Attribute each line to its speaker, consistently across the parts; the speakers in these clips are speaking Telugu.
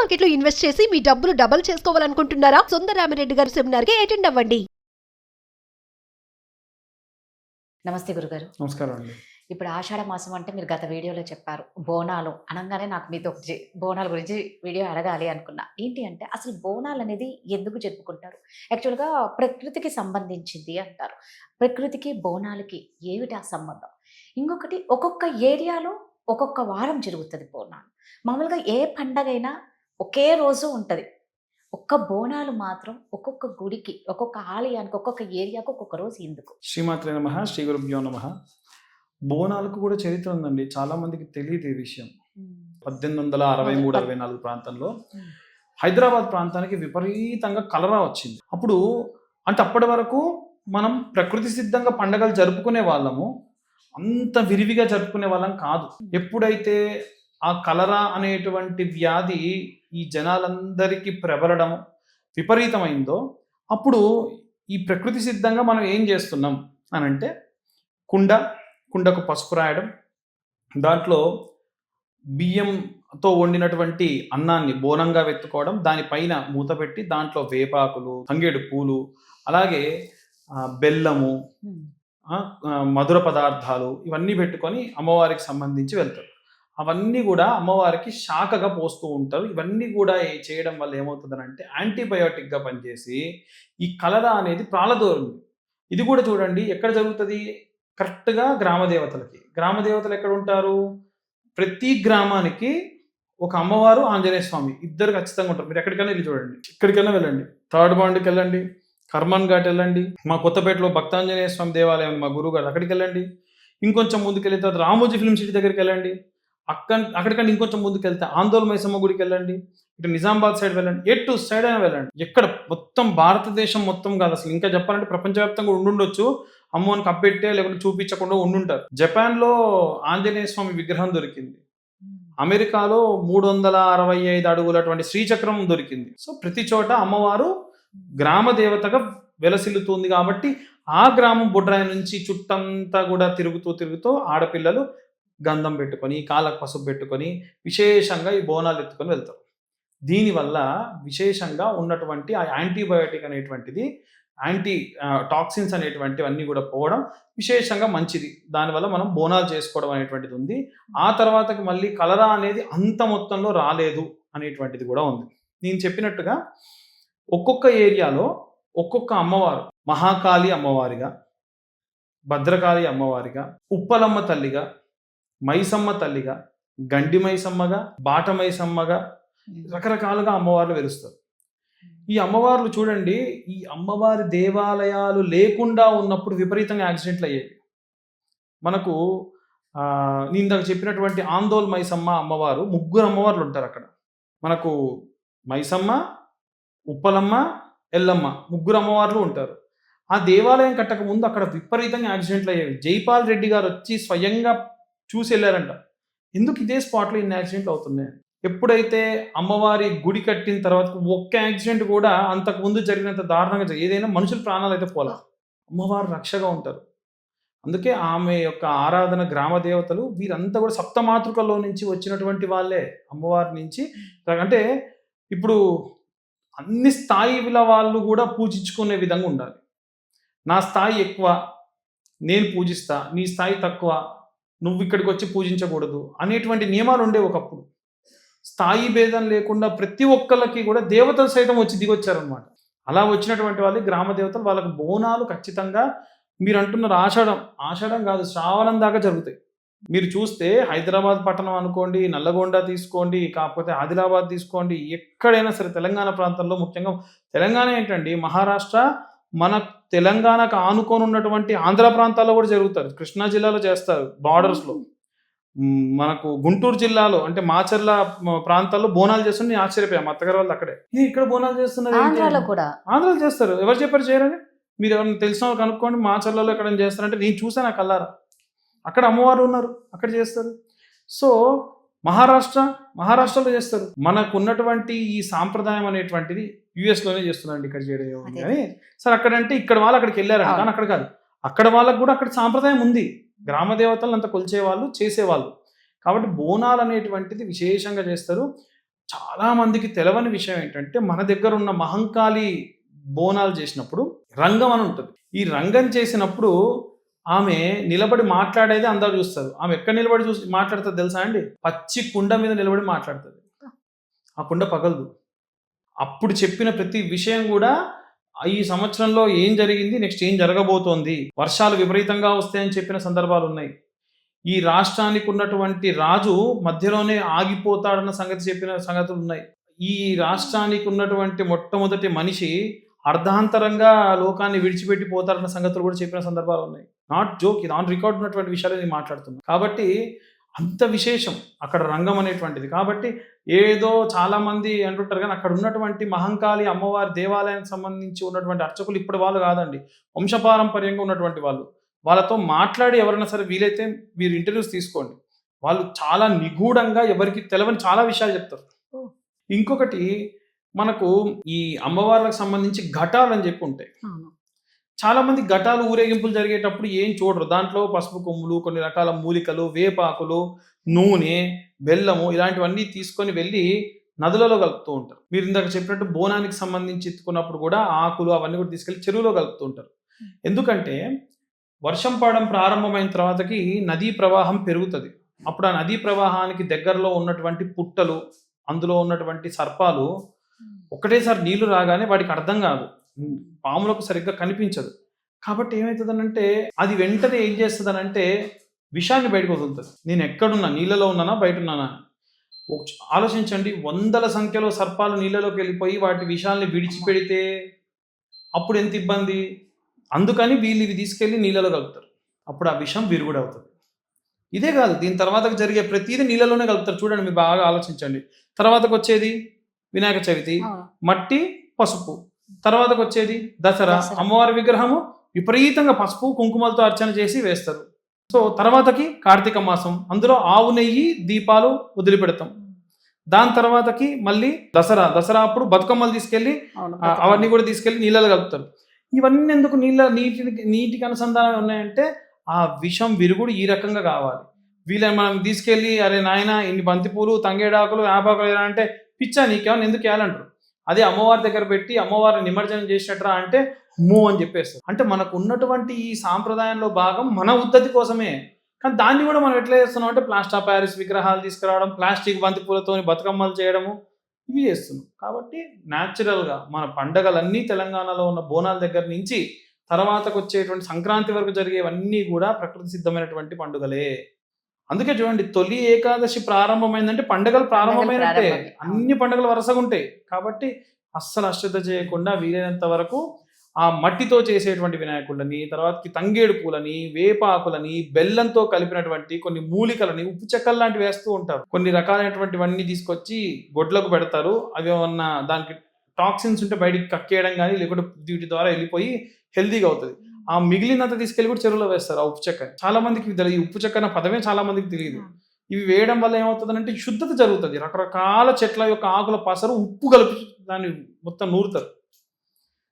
Speaker 1: మార్కెట్ లో ఇన్వెస్ట్ చేసి మీ డబ్బులు డబుల్ చేసుకోవాలనుకుంటున్నారా? సుందరరామిరెడ్డి గారి సెమినార్ కి అటెండ్ అవ్వండి.
Speaker 2: నమస్తే గురుగారు.
Speaker 3: నమస్కారం అండి.
Speaker 2: ఇప్పుడు ఆషాఢ మాసం అంటే మీరు గత వీడియోలో చెప్పారు. బోనాలు అనంగానే నాకు మీతో బోనాల గురించి వీడియో అడగాలి అనుకున్నా. ఏంటి అంటే అసలు బోనాలు అనేది ఎందుకు జరుపుకుంటారు? యాక్చువల్‌గా ప్రకృతికి సంబంధించింది అంటారు. ప్రకృతికి, బోనాలకి ఏమిటి ఆ సంబంధం? ఇంకొకటి ఒక్కొక్క ఏరియాలో ఒక్కొక్క వారం జరుగుతది బోనాలు. మామూలుగా ఏ పండగైనా ఒకే రోజు ఉంటది. ఒక్క బోనాలు మాత్రం ఒక్కొక్క గుడికి, ఒక్కొక్క ఆలయానికి, ఒక్కొక్క ఏరియాకు ఒక్కొక్క రోజు ఎందుకు?
Speaker 3: శ్రీమాత్రే నమః, శ్రీ గురుభ్యో నమః. బోనాలకు కూడా చరిత్ర ఉందండి. చాలా మందికి తెలియదు ఈ విషయం. 1863, 64 ప్రాంతంలో హైదరాబాద్ ప్రాంతానికి విపరీతంగా కలరా వచ్చింది. అప్పటి వరకు మనం ప్రకృతి సిద్ధంగా పండగలు జరుపుకునే వాళ్ళము, అంత విరివిగా జరుపుకునే వాళ్ళం కాదు. ఎప్పుడైతే ఆ కలరా అనేటువంటి వ్యాధి ఈ జనాలందరికీ ప్రబలడం విపరీతమైందో అప్పుడు ఈ ప్రకృతి సిద్ధంగా మనం ఏం చేస్తున్నాం అని అంటే కుండకు పసుపు రాయడం, దాంట్లో బియ్యంతో వండినటువంటి అన్నాన్ని బోనంగా వెత్తుకోవడం, దానిపైన మూత పెట్టి దాంట్లో వేపాకులు, తంగేడు పూలు, అలాగే బెల్లము, మధుర పదార్థాలు ఇవన్నీ పెట్టుకొని అమ్మవారికి సంబంధించి వెళ్తారు. అవన్నీ కూడా అమ్మవారికి శాఖగా పోస్తూ ఉంటారు. ఇవన్నీ కూడా చేయడం వల్ల ఏమవుతుందనంటే యాంటీబయోటిక్గా పనిచేసి ఈ కలరా అనేది ప్రాలదోరుంది. ఇది కూడా చూడండి ఎక్కడ జరుగుతుంది, కరెక్ట్గా గ్రామదేవతలు ఎక్కడ ఉంటారు? ప్రతి గ్రామానికి ఒక అమ్మవారు, ఆంజనేయ స్వామి ఇద్దరు ఖచ్చితంగా ఉంటారు. మీరు ఎక్కడికైనా వెళ్ళి చూడండి, ఎక్కడికైనా వెళ్ళండి, థర్డ్ బాండ్కి వెళ్ళండి, కర్మన్ ఘాట్ వెళ్ళండి, మా కొత్తపేటలో భక్తాంజనేయ స్వామి దేవాలయం మా గురువు గారు అక్కడికి వెళ్ళండి, ఇంకొంచెం ముందుకు వెళ్ళిన తర్వాత రామోజీ ఫిల్మ్ సిటీ దగ్గరికి వెళ్ళండి, అక్కడికంటే ఇంకొంచెం ముందుకు వెళ్తే ఆందోళన మైసమ్మ గుడికి వెళ్ళండి, ఇటు నిజామాబాద్ సైడ్ వెళ్ళండి, ఎటు సైడ్ అయినా వెళ్ళండి. ఎక్కడ మొత్తం భారతదేశం మొత్తం కాదు, అసలు ఇంకా చెప్పాలంటే ప్రపంచవ్యాప్తంగా ఉండుండొచ్చు, అమ్మోని కప్పెట్టే లేకపోతే చూపించకుండా ఉండుంటారు. జపాన్లో ఆంజనేయ స్వామి విగ్రహం దొరికింది, అమెరికాలో 365 అడుగులటువంటి శ్రీచక్రం దొరికింది. సో ప్రతి చోట అమ్మవారు గ్రామ దేవతగా వెలసిల్లుతుంది. కాబట్టి ఆ గ్రామం బొడ్రాయి నుంచి చుట్టంతా కూడా తిరుగుతూ ఆడపిల్లలు గంధం పెట్టుకొని, కాళ్ళకు పసుపు పెట్టుకొని విశేషంగా ఈ బోనాలు ఎత్తుకొని వెళ్తారు. దీనివల్ల విశేషంగా ఉన్నటువంటి ఆ యాంటీబయోటిక్ అనేటువంటిది, టాక్సిన్స్ అనేటువంటివన్నీ కూడా పోవడం విశేషంగా మంచిది. దానివల్ల మనం బోనాలు చేసుకోవడం అనేటువంటిది ఉంది. ఆ తర్వాతకి మళ్ళీ కలరా అనేది అంత మొత్తంలో రాలేదు అనేటువంటిది కూడా ఉంది. నేను చెప్పినట్టుగా ఒక్కొక్క ఏరియాలో ఒక్కొక్క అమ్మవారు, మహాకాళి అమ్మవారిగా, భద్రకాళి అమ్మవారిగా, ఉప్పలమ్మ తల్లిగా, మైసమ్మ తల్లిగా, గండి మైసమ్మగా, బాట మైసమ్మగా రకరకాలుగా అమ్మవార్లు వెలుస్తారు. ఈ అమ్మవార్లు చూడండి, ఈ అమ్మవారి దేవాలయాలు లేకుండా ఉన్నప్పుడు విపరీతంగా యాక్సిడెంట్లు అయ్యేవి. మనకు నేను ఇందాక చెప్పినటువంటి ఆందోళన మైసమ్మ అమ్మవారు, 3 అమ్మవార్లు ఉంటారు అక్కడ. మనకు మైసమ్మ, ఉప్పలమ్మ, ఎల్లమ్మ 3 అమ్మవార్లు ఉంటారు. ఆ దేవాలయం కట్టక ముందు అక్కడ విపరీతంగా యాక్సిడెంట్లు అయ్యేవి. జైపాల్ రెడ్డి గారు వచ్చి స్వయంగా చూసి వెళ్ళారంట, ఎందుకు ఇదే స్పాట్లో ఇన్ని యాక్సిడెంట్లు అవుతున్నాయి. ఎప్పుడైతే అమ్మవారి గుడి కట్టిన తర్వాత ఒక్క యాక్సిడెంట్ కూడా అంతకు ముందు జరిగినంత దారుణంగా ఏదైనా మనుషుల ప్రాణాలు అయితే పోలా, అమ్మవారు రక్షగా ఉంటారు. అందుకే ఆమె యొక్క ఆరాధన, గ్రామ దేవతలు వీరంతా కూడా సప్తమాతృకల్లో నుంచి వచ్చినటువంటి వాళ్ళే. అమ్మవారి నుంచి అంటే ఇప్పుడు అన్ని స్థాయిల వాళ్ళు కూడా పూజించుకునే విధంగా ఉండాలి. నా స్థాయి ఎక్కువ, నేను పూజిస్తా, నీ స్థాయి తక్కువ, నువ్వు ఇక్కడికి వచ్చి పూజించకూడదు అనేటువంటి నియమాలు ఉండేవి ఒకప్పుడు. స్థాయి భేదం లేకుండా ప్రతి ఒక్కళ్ళకి కూడా దేవతలు సైతం వచ్చి దిగొచ్చారనమాట. అలా వచ్చినటువంటి వాళ్ళు గ్రామ దేవతలు, వాళ్ళకి బోనాలు ఖచ్చితంగా మీరు అంటున్నారు ఆషాఢం కాదు, శ్రావణం దాకా జరుగుతాయి. మీరు చూస్తే హైదరాబాద్ పట్టణం అనుకోండి, నల్లగొండ తీసుకోండి, కాకపోతే ఆదిలాబాద్ తీసుకోండి, ఎక్కడైనా సరే తెలంగాణ ప్రాంతంలో, ముఖ్యంగా తెలంగాణ ఏంటండి, మహారాష్ట్ర మన తెలంగాణకు ఆనుకొని ఉన్నటువంటి ఆంధ్ర ప్రాంతాల్లో కూడా జరుగుతారు. కృష్ణా జిల్లాలో చేస్తారు, బార్డర్స్లో. మనకు గుంటూరు జిల్లాలో అంటే మాచర్ల ప్రాంతాల్లో బోనాలు చేస్తున్నారు. నేను ఆశ్చర్యపోయా, మా అత్తగారు వాళ్ళు అక్కడే ఇక్కడ బోనాలు చేస్తున్నారు. ఆంధ్రాలో చేస్తారు. ఎవరు చెప్పారు చేయరని? మీరు ఎవరైనా తెలిసిన వాళ్ళు కనుక్కోండి, మాచర్లలో ఎక్కడైనా చేస్తారంటే నేను చూసాను ఆ కల్లారా. అక్కడ అమ్మవారు ఉన్నారు, అక్కడ చేస్తారు. సో మహారాష్ట్రలో చేస్తారు. మనకు ఉన్నటువంటి ఈ సాంప్రదాయం అనేటువంటిది యుఎస్లోనే చేస్తున్నారండి, ఇక్కడ చేయడం కానీ. సరే అక్కడంటే ఇక్కడ వాళ్ళు అక్కడికి వెళ్ళారంట, కానీ అక్కడ కాదు, అక్కడ వాళ్ళకు కూడా అక్కడ సాంప్రదాయం ఉంది. గ్రామ దేవతలను అంత కొలిచేవాళ్ళు, చేసేవాళ్ళు. కాబట్టి బోనాలు అనేటువంటిది విశేషంగా చేస్తారు. చాలా మందికి తెలవని విషయం ఏంటంటే మన దగ్గర ఉన్న మహంకాళి బోనాలు చేసినప్పుడు రంగం అని ఉంటుంది. ఈ రంగం చేసినప్పుడు ఆమె నిలబడి మాట్లాడేది అందరూ చూస్తారు. ఆమె ఎక్కడ నిలబడి మాట్లాడుతుంది తెలుసా అండి? పచ్చి కుండ మీద నిలబడి మాట్లాడుతుంది. ఆ కుండ పగలదు. అప్పుడు చెప్పిన ప్రతి విషయం కూడా ఈ సంవత్సరంలో ఏం జరిగింది, నెక్స్ట్ ఏం జరగబోతోంది, వర్షాలు విపరీతంగా వస్తాయని చెప్పిన సందర్భాలు ఉన్నాయి. ఈ రాష్ట్రానికి ఉన్నటువంటి రాజు మధ్యలోనే ఆగిపోతాడన్న సంగతి చెప్పిన సంగతులు ఉన్నాయి. ఈ రాష్ట్రానికి ఉన్నటువంటి మొట్టమొదటి మనిషి అర్ధాంతరంగా లోకాన్ని విడిచిపెట్టి పోతారన్న సంగతులు కూడా చెప్పిన సందర్భాలు ఉన్నాయి. నాట్ జోక్, ఇది ఆన్ రికార్డ్ ఉన్నటువంటి విషయాలు నేను మాట్లాడుతున్నాను. కాబట్టి అంత విశేషం అక్కడ రంగం అనేటువంటిది. కాబట్టి ఏదో చాలా మంది అంటుంటారు, కానీ అక్కడ ఉన్నటువంటి మహంకాళి అమ్మవారి దేవాలయానికి సంబంధించి ఉన్నటువంటి అర్చకులు ఇప్పుడు వాళ్ళు కాదండి, వంశపారంపర్యంగా ఉన్నటువంటి వాళ్ళు. వాళ్ళతో మాట్లాడి ఎవరైనా సరే వీలైతే మీరు ఇంటర్వ్యూస్ తీసుకోండి. వాళ్ళు చాలా నిగూఢంగా ఎవరికి తెలవని చాలా విషయాలు చెప్తారు. ఇంకొకటి, మనకు ఈ అమ్మవార్లకు సంబంధించి ఘటాలు అని చెప్పి ఉంటాయి. చాలా మంది ఘటాలు ఊరేగింపులు జరిగేటప్పుడు ఏం చూడరు. దాంట్లో పసుపు కొమ్ములు, కొన్ని రకాల మూలికలు, వేపాకులు, నూనె, బెల్లము ఇలాంటివన్నీ తీసుకొని వెళ్ళి నదులలో కలుపుతూ ఉంటారు. మీరు ఇందాక చెప్పినట్టు బోనానికి సంబంధించి ఎత్తుకున్నప్పుడు కూడా ఆకులు అవన్నీ కూడా తీసుకెళ్లి చెరువులో కలుపుతూ ఉంటారు. ఎందుకంటే వర్షం పడడం ప్రారంభమైన తర్వాతకి నదీ ప్రవాహం పెరుగుతుంది. అప్పుడు ఆ నదీ ప్రవాహానికి దగ్గరలో ఉన్నటువంటి పుట్టలు, అందులో ఉన్నటువంటి సర్పాలు ఒకటేసారి నీళ్లు రాగానే వాటికి అర్థం కాదు, పాములకు సరిగ్గా కనిపించదు. కాబట్టి ఏమవుతుందనంటే అది వెంటనే ఏం చేస్తుందనంటే విషాన్ని బయటకు వదులుతుంది. నేను ఎక్కడున్నా, నీళ్ళలో ఉన్నానా బయట ఉన్నానా? ఆలోచించండి, వందల సంఖ్యలో సర్పాలు నీళ్ళలోకి వెళ్ళిపోయి వాటి విషాల్ని విడిచిపెడితే అప్పుడు ఎంత ఇబ్బంది. అందుకని వీళ్ళు ఇవి తీసుకెళ్ళి నీళ్ళలో కలుపుతారు. అప్పుడు ఆ విషం విరుగుడు అవుతుంది. ఇదే కాదు, దీని తర్వాత జరిగే ప్రతిదీ నీళ్ళలోనే కలుపుతారు. చూడండి, మీరు బాగా ఆలోచించండి. తర్వాతకు వచ్చేది వినాయక చవితి, మట్టి పసుపు. తర్వాతకు వచ్చేది దసరా, అమ్మవారి విగ్రహము విపరీతంగా పసుపు కుంకుమలతో అర్చన చేసి వేస్తారు. సో తర్వాతకి కార్తీక మాసం, అందులో ఆవు నెయ్యి దీపాలు వదిలిపెడతాం. దాని తర్వాతకి మళ్ళీ దసరా అప్పుడు బతుకమ్మలు తీసుకెళ్ళి అవన్నీ కూడా తీసుకెళ్ళి నీళ్ళలో కలుపుతారు. ఇవన్నీ ఎందుకు నీటికి అనుసంధానం ఉన్నాయంటే ఆ విషం విరుగుడు ఈ రకంగా కావాలి. వీళ్ళని మనం తీసుకెళ్ళి అరే నాయన ఇన్ని బంతిపూలు, తంగేడాకులు, యాపాకులు అంటే పిచ్చా నీకేమన్నా ఎందుకు వేయాలంటారు. అదే అమ్మవారి దగ్గర పెట్టి అమ్మవారిని నిమజ్జనం చేసినట్రా అంటే మూ అని చెప్పేస్తారు. అంటే మనకు ఉన్నటువంటి ఈ సాంప్రదాయంలో భాగం మన ఉద్ధతి కోసమే. కానీ దాన్ని కూడా మనం ఎట్లా చేస్తున్నాం అంటే ప్లాస్టర్ ఆఫ్ ప్యారిస్ విగ్రహాలు తీసుకురావడం, ప్లాస్టిక్ బంతిపూలతో బతుకమ్మలు చేయడము, ఇవి చేస్తున్నాం. కాబట్టి న్యాచురల్గా మన పండగలన్నీ తెలంగాణలో ఉన్న బోనాల దగ్గర నుంచి తర్వాతకు వచ్చేటువంటి సంక్రాంతి వరకు జరిగేవన్నీ కూడా ప్రకృతి సిద్ధమైనటువంటి పండుగలే. అందుకే చూడండి, తొలి ఏకాదశి ప్రారంభమైందంటే పండుగలు ప్రారంభమైనట్టే. అన్ని పండుగలు వరుసగా ఉంటాయి. కాబట్టి అస్సలు అశ్రద్ధ చేయకుండా వీలైనంత వరకు ఆ మట్టితో చేసేటువంటి వినాయకుళ్ళని, తర్వాతకి తంగేడు పూలని, వేపాకులని, బెల్లంతో కలిపినటువంటి కొన్ని మూలికలని, ఉప్పు చెక్కలు లాంటివి వేస్తూ ఉంటారు. కొన్ని రకాలైనటువంటివన్నీ తీసుకొచ్చి గొడ్లకు పెడతారు. అవి ఏమన్నా దానికి టాక్సిన్స్ ఉంటే బయటికి కక్కేయడం కానీ, లేకుంటే వీటి ద్వారా వెళ్ళిపోయి హెల్తీగా అవుతుంది. ఆ మిగిలినంత తీసుకెళ్ళి కూడా చెరువులో వేస్తారు ఆ ఉప్పు చెక్క. చాలా మందికి ఈ ఉప్పు చెక్క అన్న పదమే చాలా మందికి తెలియదు. ఇవి వేయడం వల్ల ఏమవుతుందంటే శుద్ధత జరుగుతుంది. రకరకాల చెట్ల యొక్క ఆకుల పసరు ఉప్పు కలిపి దాన్ని మొత్తం నూరుతారు.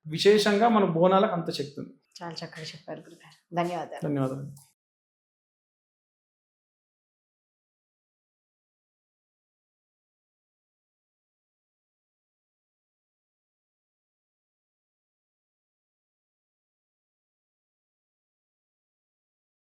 Speaker 3: విశేషంగా మన బోనాలకు అంత శక్తి ఉంది.
Speaker 2: చాలా చక్కగా చెప్పారు గురుగారు. ధన్యవాదాలు.
Speaker 3: ధన్యవాదాలు.